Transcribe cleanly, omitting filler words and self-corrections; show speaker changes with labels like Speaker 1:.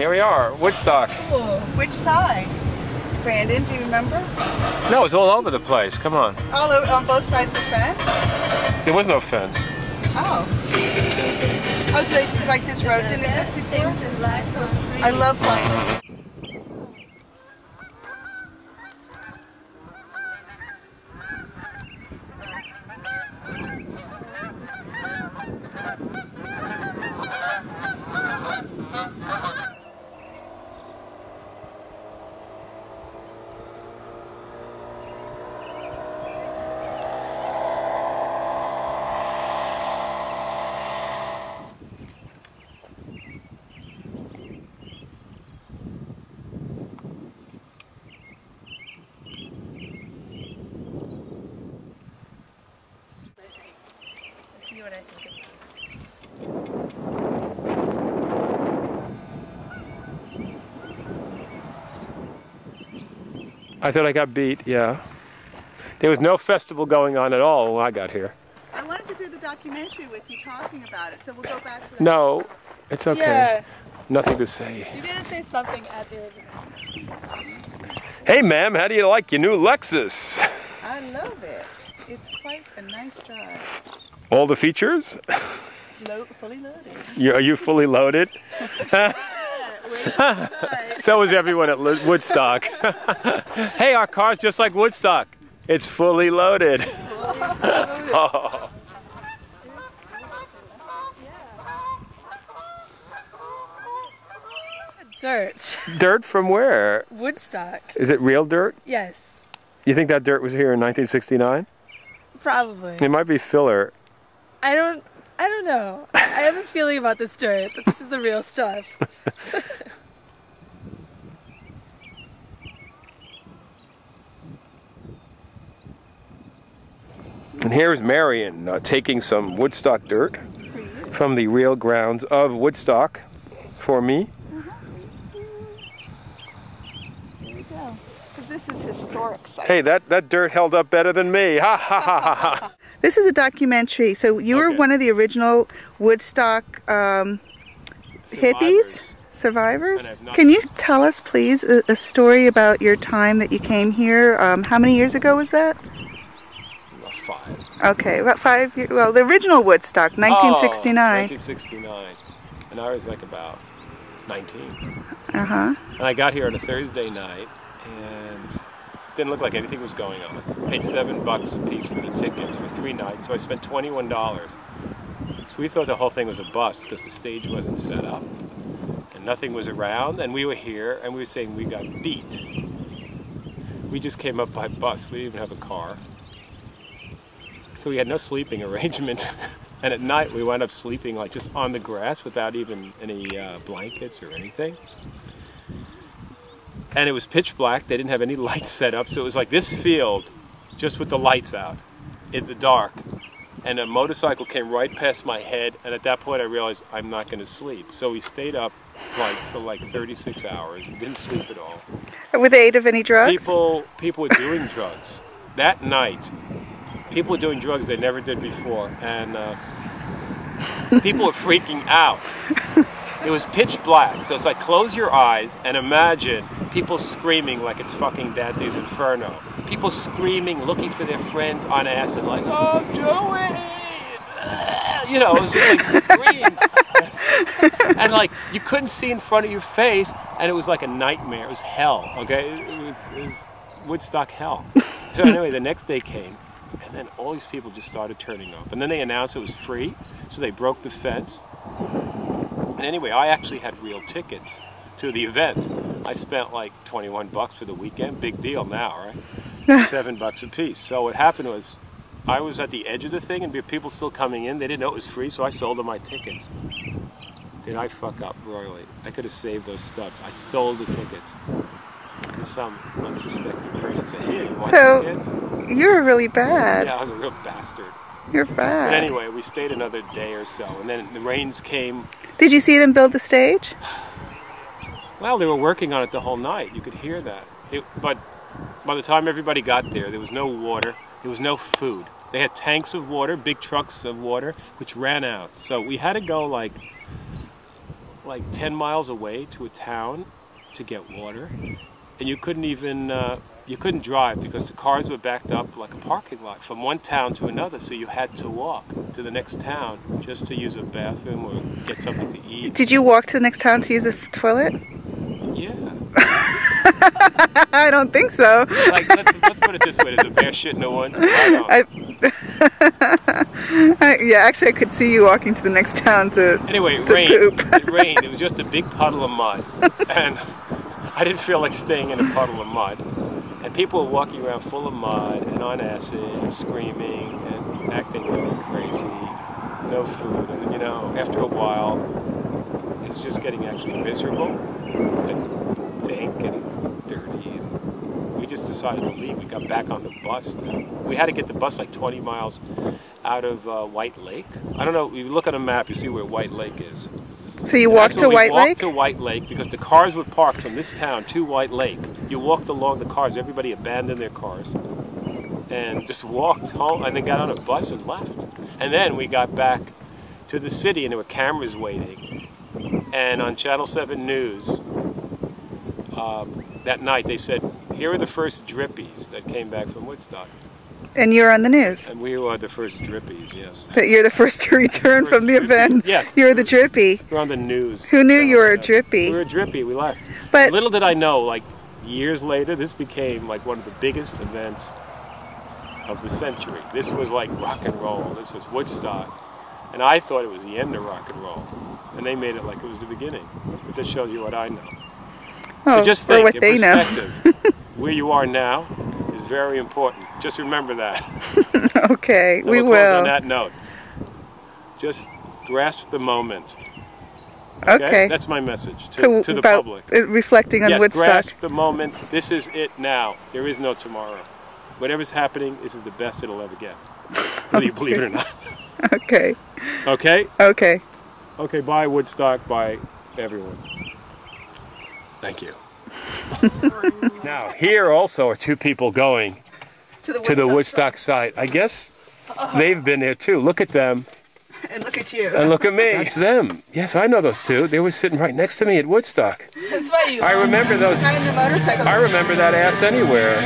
Speaker 1: here we are, Woodstock.
Speaker 2: Cool. Which side? Branden, do you remember?
Speaker 1: No, it's all over the place. Come on.
Speaker 2: All over, on both sides of the fence?
Speaker 1: There was no fence.
Speaker 2: Oh. Oh, so it's like this road didn't exist before? I love lights.
Speaker 3: See what I think of
Speaker 1: I thought I got beat, yeah. There was no festival going on at all when I got here.
Speaker 2: I wanted to do the documentary with you talking about it, so we'll go back to that.
Speaker 1: No, it's okay.
Speaker 3: Yeah.
Speaker 1: Nothing to say.
Speaker 3: You're gonna say something at the original.
Speaker 1: Hey, ma'am, how do you like your new Lexus?
Speaker 2: I love it. It's quite a nice drive.
Speaker 1: All the features?
Speaker 2: Fully loaded.
Speaker 1: Are you fully loaded? So is everyone at Woodstock. Hey, our car's just like Woodstock. It's fully loaded. Oh.
Speaker 3: Dirt.
Speaker 1: Dirt from where?
Speaker 3: Woodstock.
Speaker 1: Is it real dirt?
Speaker 3: Yes.
Speaker 1: You think that dirt was here in 1969?
Speaker 3: Probably.
Speaker 1: It might be filler.
Speaker 3: I don't know. I have a feeling about this dirt, that this is the real stuff.
Speaker 1: And here's Marion taking some Woodstock dirt from the real grounds of Woodstock for me.
Speaker 2: There we go. This is historic site.
Speaker 1: Hey, that dirt held up better than me. Ha ha ha ha ha.
Speaker 2: This is a documentary. So you were one of the original Woodstock hippies? Survivors? Can you tell us, please, a story about your time that you came here? How many years ago was that?
Speaker 1: About 5.
Speaker 2: Okay, about 5 years. Well, the original Woodstock, 1969.
Speaker 1: Oh, 1969. And I was like about 19.
Speaker 2: Uh-huh.
Speaker 1: And I got here on a Thursday night, and didn't look like anything was going on. Paid $7 a piece for the tickets for 3 nights, so I spent $21. So we thought the whole thing was a bust because the stage wasn't set up and nothing was around, and we were here and we were saying we got beat. We just came up by bus. We didn't even have a car. So we had no sleeping arrangement. And at night we wound up sleeping like just on the grass without even any blankets or anything. And it was pitch black. They didn't have any lights set up, so it was like this field just with the lights out in the dark. And a motorcycle came right past my head, and at that point I realized I'm not going to sleep. So we stayed up for like 36 hours and didn't sleep at all.
Speaker 2: With the aid of any drugs?
Speaker 1: People were doing drugs. That night, people were doing drugs they never did before, and people were freaking out. It was pitch black, so it's like close your eyes and imagine people screaming like it's fucking Dante's Inferno. People screaming, looking for their friends on acid, like, oh, Joey! You know, it was just like screams. And like, you couldn't see in front of your face, and it was like a nightmare. It was hell, okay? It was Woodstock Hell. So anyway, the next day came, and then all these people just started turning up. And then they announced it was free, so they broke the fence. And anyway, I actually had real tickets to the event. I spent like $21 for the weekend. Big deal now, right? $7 a piece. So what happened was, I was at the edge of the thing and people still coming in. They didn't know it was free, so I sold them my tickets. Did I fuck up royally? I could have saved those stubs. I sold the tickets to some unsuspecting person. Said, hey, you want tickets?
Speaker 2: You were really bad.
Speaker 1: Yeah, I was a real bastard.
Speaker 2: You're bad.
Speaker 1: But anyway, we stayed another day or so, and then the rains came.
Speaker 2: Did you see them build the stage?
Speaker 1: Well, they were working on it the whole night. You could hear that. But by the time everybody got there was no water. There was no food. They had tanks of water, big trucks of water, which ran out. So we had to go like like 10 miles away to a town to get water, and you couldn't even you couldn't drive because the cars were backed up like a parking lot from one town to another, so you had to walk to the next town just to use a bathroom or get something to eat.
Speaker 2: Did you walk to the next town to use a toilet?
Speaker 1: Yeah.
Speaker 2: I don't think so.
Speaker 1: Like, let's put it this way, there's a bear shit in the woods.
Speaker 2: Yeah, actually I could see you walking to the next town to
Speaker 1: Anyway, it
Speaker 2: to
Speaker 1: rained.
Speaker 2: poop.
Speaker 1: It rained. It was just a big puddle of mud. And I didn't feel like staying in a puddle of mud. And people were walking around full of mud and on acid and screaming and acting really crazy. No food. And, you know, after a while, it was just getting actually miserable and dank and dirty. And we just decided to leave. We got back on the bus. We had to get the bus like 20 miles out of White Lake. I don't know, if you look at a map, you see where White Lake is.
Speaker 2: So you walked to White Lake?
Speaker 1: We walked to White Lake because the cars were parked from this town to White Lake. You walked along the cars, everybody abandoned their cars and just walked home and then got on a bus and left. And then we got back to the city and there were cameras waiting. And on Channel 7 News that night they said, here are the first drippies that came back from Woodstock.
Speaker 2: And you're on the news.
Speaker 1: And we were the first drippies, yes.
Speaker 2: That you're the first to return from the event.
Speaker 1: Yes.
Speaker 2: You're the drippy.
Speaker 1: We're on the news.
Speaker 2: Who knew you were a drippy?
Speaker 1: We were a drippy, we left.
Speaker 2: But
Speaker 1: little did I know, like years later, this became like one of the biggest events of the century. This was like rock and roll. This was Woodstock. And I thought it was the end of rock and roll. And they made it like it was the beginning. But this shows you what I know.
Speaker 2: oh,
Speaker 1: So just think,
Speaker 2: what
Speaker 1: in
Speaker 2: they know.
Speaker 1: perspective, where you are now is very important. Just remember that.
Speaker 2: Okay,
Speaker 1: And
Speaker 2: we
Speaker 1: we'll close on
Speaker 2: will.
Speaker 1: that note. Just grasp the moment.
Speaker 2: Okay.
Speaker 1: That's my message to the
Speaker 2: about
Speaker 1: public.
Speaker 2: Reflecting on
Speaker 1: Yes,
Speaker 2: Woodstock.
Speaker 1: grasp the moment. This is it now. There is no tomorrow. Whatever's happening, this is the best it'll ever get. Whether you believe it or not.
Speaker 2: Okay.
Speaker 1: Okay?
Speaker 2: Okay.
Speaker 1: Okay, bye Woodstock, bye everyone. Thank you. Now, here also are two people going to the Woodstock site. I guess they've been there too. Look at them.
Speaker 2: And look at you.
Speaker 1: And look at me. That's them. Yes, I know those two. They were sitting right next to me at Woodstock.
Speaker 3: That's why you
Speaker 1: I remember those.
Speaker 2: Guy in the motorcycle.
Speaker 1: I remember that ass anywhere.